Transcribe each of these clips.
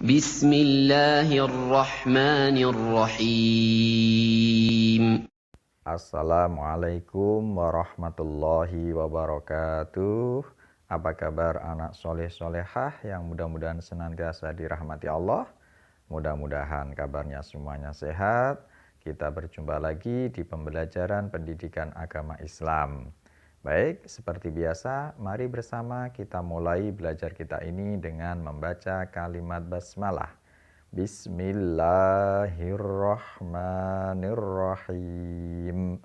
Bismillahirrahmanirrahim. Assalamualaikum warahmatullahi wabarakatuh. Apa kabar anak soleh solehah yang mudah-mudahan senantiasa dirahmati Allah. Mudah-mudahan kabarnya semuanya sehat. Kita berjumpa lagi di pembelajaran pendidikan agama Islam. Baik, seperti biasa, mari bersama kita mulai belajar kita ini dengan membaca kalimat basmalah. Bismillahirrahmanirrahim.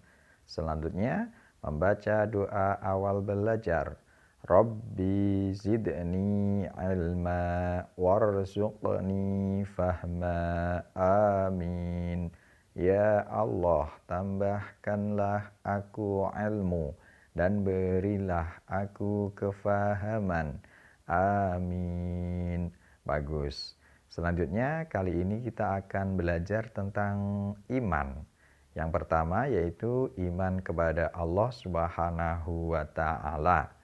Selanjutnya membaca doa awal belajar. Rabbi zidni ilma warzuqni fahma. Amin. Ya Allah, tambahkanlah aku ilmu dan berilah aku kefahaman. Amin. Bagus. Selanjutnya kali ini kita akan belajar tentang iman. Yang pertama yaitu iman kepada Allah Subhanahu wa Ta'ala.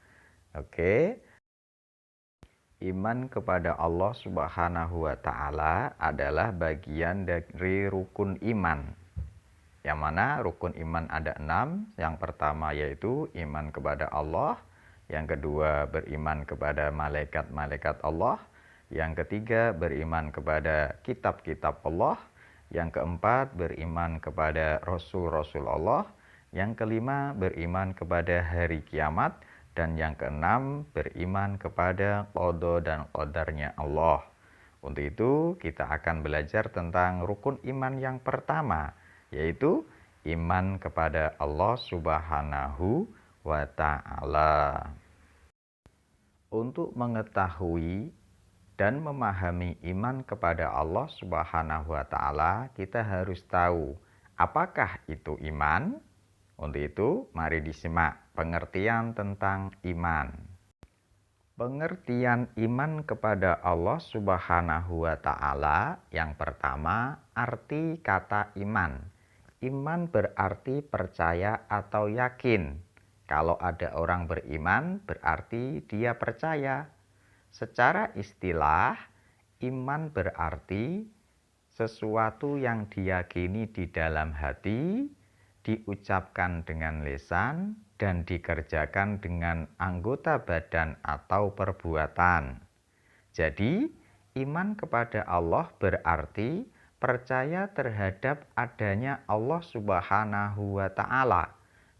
Oke. Iman kepada Allah Subhanahu wa Ta'ala adalah bagian dari rukun iman. Yang mana rukun iman ada 6. Yang pertama yaitu iman kepada Allah. Yang kedua beriman kepada malaikat-malaikat Allah. Yang ketiga beriman kepada kitab-kitab Allah. Yang keempat beriman kepada Rasul-Rasul Allah. Yang kelima beriman kepada hari kiamat. Dan yang keenam beriman kepada qada dan qadarnya Allah. Untuk itu kita akan belajar tentang rukun iman yang pertama, yaitu iman kepada Allah Subhanahu wa Ta'ala. Untuk mengetahui dan memahami iman kepada Allah Subhanahu wa Ta'ala, kita harus tahu apakah itu iman. Untuk itu, mari disimak pengertian tentang iman. Pengertian iman kepada Allah Subhanahu wa Ta'ala, yang pertama, arti kata iman. Iman berarti percaya atau yakin. Kalau ada orang beriman, berarti dia percaya. Secara istilah, iman berarti sesuatu yang diyakini di dalam hati, diucapkan dengan lisan, dan dikerjakan dengan anggota badan atau perbuatan. Jadi, iman kepada Allah berarti percaya terhadap adanya Allah Subhanahu wa Ta'ala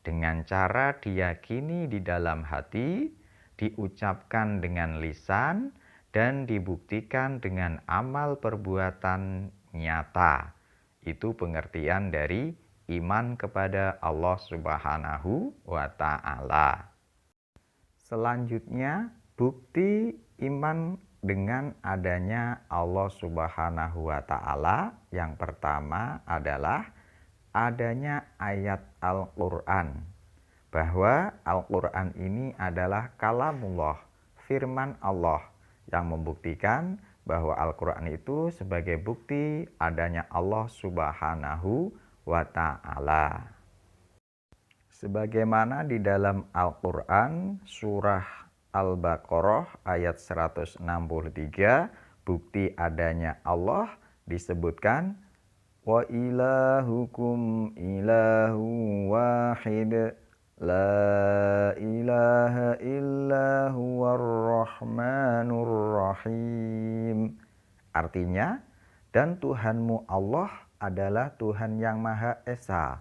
dengan cara diyakini di dalam hati, diucapkan dengan lisan, dan dibuktikan dengan amal perbuatan nyata. Itu pengertian dari iman kepada Allah Subhanahu wa Ta'ala. Selanjutnya, bukti iman dengan adanya Allah Subhanahu wa Ta'ala yang pertama adalah adanya ayat Al-Quran. Bahwa Al-Quran ini adalah kalamullah, firman Allah, yang membuktikan bahwa Al-Quran itu sebagai bukti adanya Allah Subhanahu wa Ta'ala. Sebagaimana di dalam Al-Quran surah Al-Baqarah ayat 163, bukti adanya Allah disebutkan wa ilahukum ilahu wahid la ilaha illa huwar rahmanur rahim. Artinya, dan Tuhanmu Allah adalah Tuhan yang Maha Esa.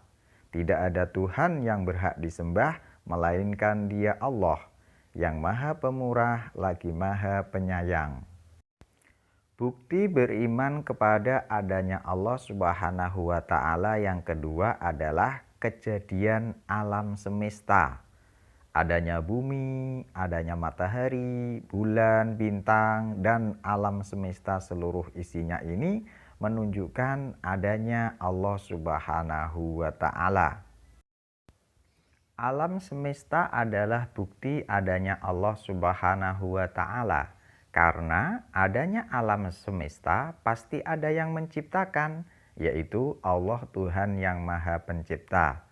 Tidak ada Tuhan yang berhak disembah melainkan Dia Allah, yang Maha Pemurah lagi Maha Penyayang. Bukti beriman kepada adanya Allah Subhanahu wa Ta'ala yang kedua adalah kejadian alam semesta. Adanya bumi, adanya matahari, bulan, bintang, dan alam semesta seluruh isinya ini menunjukkan adanya Allah Subhanahu wa Ta'ala. Alam semesta adalah bukti adanya Allah Subhanahu wa Ta'ala. Karena adanya alam semesta pasti ada yang menciptakan, yaitu Allah Tuhan yang Maha Pencipta.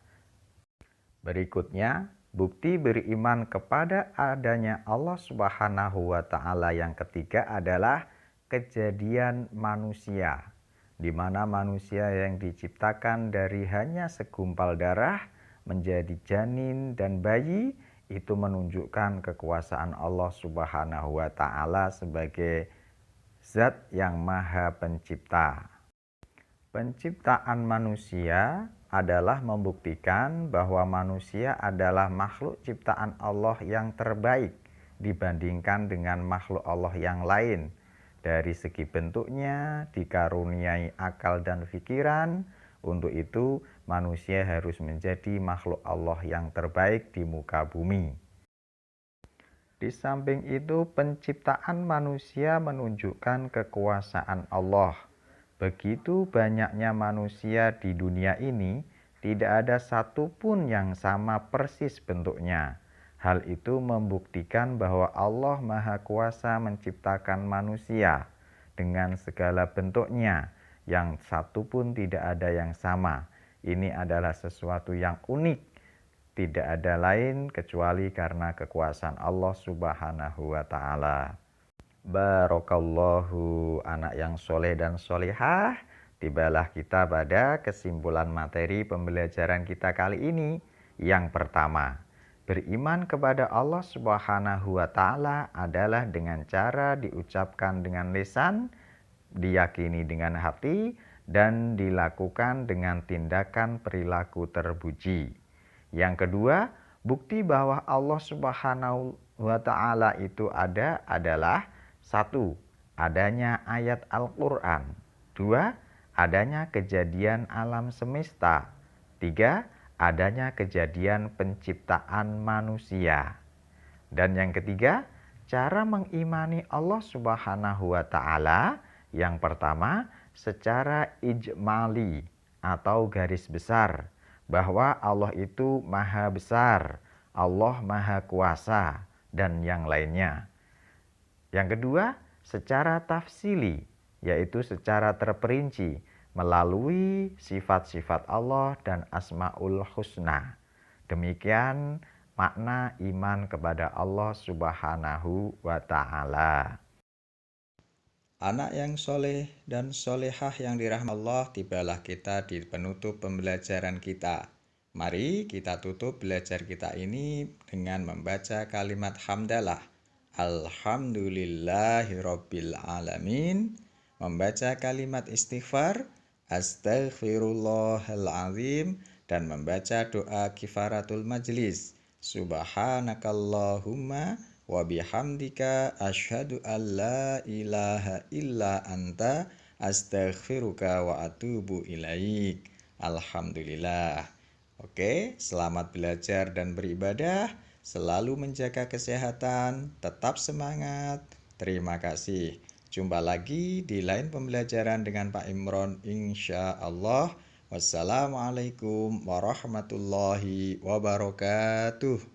Berikutnya, bukti beriman kepada adanya Allah Subhanahu wa Ta'ala yang ketiga adalah kejadian manusia, di mana manusia yang diciptakan dari hanya segumpal darah menjadi janin dan bayi, itu menunjukkan kekuasaan Allah Subhanahu wa Ta'ala sebagai Zat yang Maha Pencipta. Penciptaan manusia adalah membuktikan bahwa manusia adalah makhluk ciptaan Allah yang terbaik dibandingkan dengan makhluk Allah yang lain. Dari segi bentuknya, dikaruniai akal dan pikiran. Untuk itu, manusia harus menjadi makhluk Allah yang terbaik di muka bumi. Di samping itu, penciptaan manusia menunjukkan kekuasaan Allah. Begitu banyaknya manusia di dunia ini, tidak ada satupun yang sama persis bentuknya. Hal itu membuktikan bahwa Allah Maha Kuasa menciptakan manusia dengan segala bentuknya, yang satu pun tidak ada yang sama. Ini adalah sesuatu yang unik, tidak ada lain kecuali karena kekuasaan Allah Subhanahu wa Ta'ala. Barakallahu, anak yang soleh dan solehah. Tibalah kita pada kesimpulan materi pembelajaran kita kali ini. Yang pertama, beriman kepada Allah Subhanahu wa Ta'ala adalah dengan cara diucapkan dengan lisan, diyakini dengan hati, dan dilakukan dengan tindakan perilaku terpuji. Yang kedua, bukti bahwa Allah Subhanahu wa Ta'ala itu ada adalah: 1. Adanya ayat Al-Quran. 2. Adanya kejadian alam semesta. 3. Adanya kejadian penciptaan manusia. Dan yang ketiga, cara mengimani Allah Subhanahu wa Ta'ala. Yang pertama, secara ijmali atau garis besar, bahwa Allah itu Maha Besar, Allah Maha Kuasa, dan yang lainnya. Yang kedua, secara tafsili, yaitu secara terperinci melalui sifat-sifat Allah dan Asmaul Husna. Demikian makna iman kepada Allah Subhanahu wa Ta'ala. Anak yang soleh dan solehah yang dirahmati Allah, tibalah kita di penutup pembelajaran kita. Mari kita tutup belajar kita ini dengan membaca kalimat hamdalah. Alhamdulillahirabbil alamin. Membaca kalimat istighfar, astaghfirullahalazim, dan membaca doa kifaratul majlis. Subhanakallahumma wa bihamdika asyhadu an la ilaha illa anta astaghfiruka wa atubu ilaik. Alhamdulillah. Oke, selamat belajar dan beribadah. Selalu menjaga kesehatan, tetap semangat. Terima kasih. Jumpa lagi di lain pembelajaran dengan Pak Imron, insya Allah. Wassalamualaikum warahmatullahi wabarakatuh.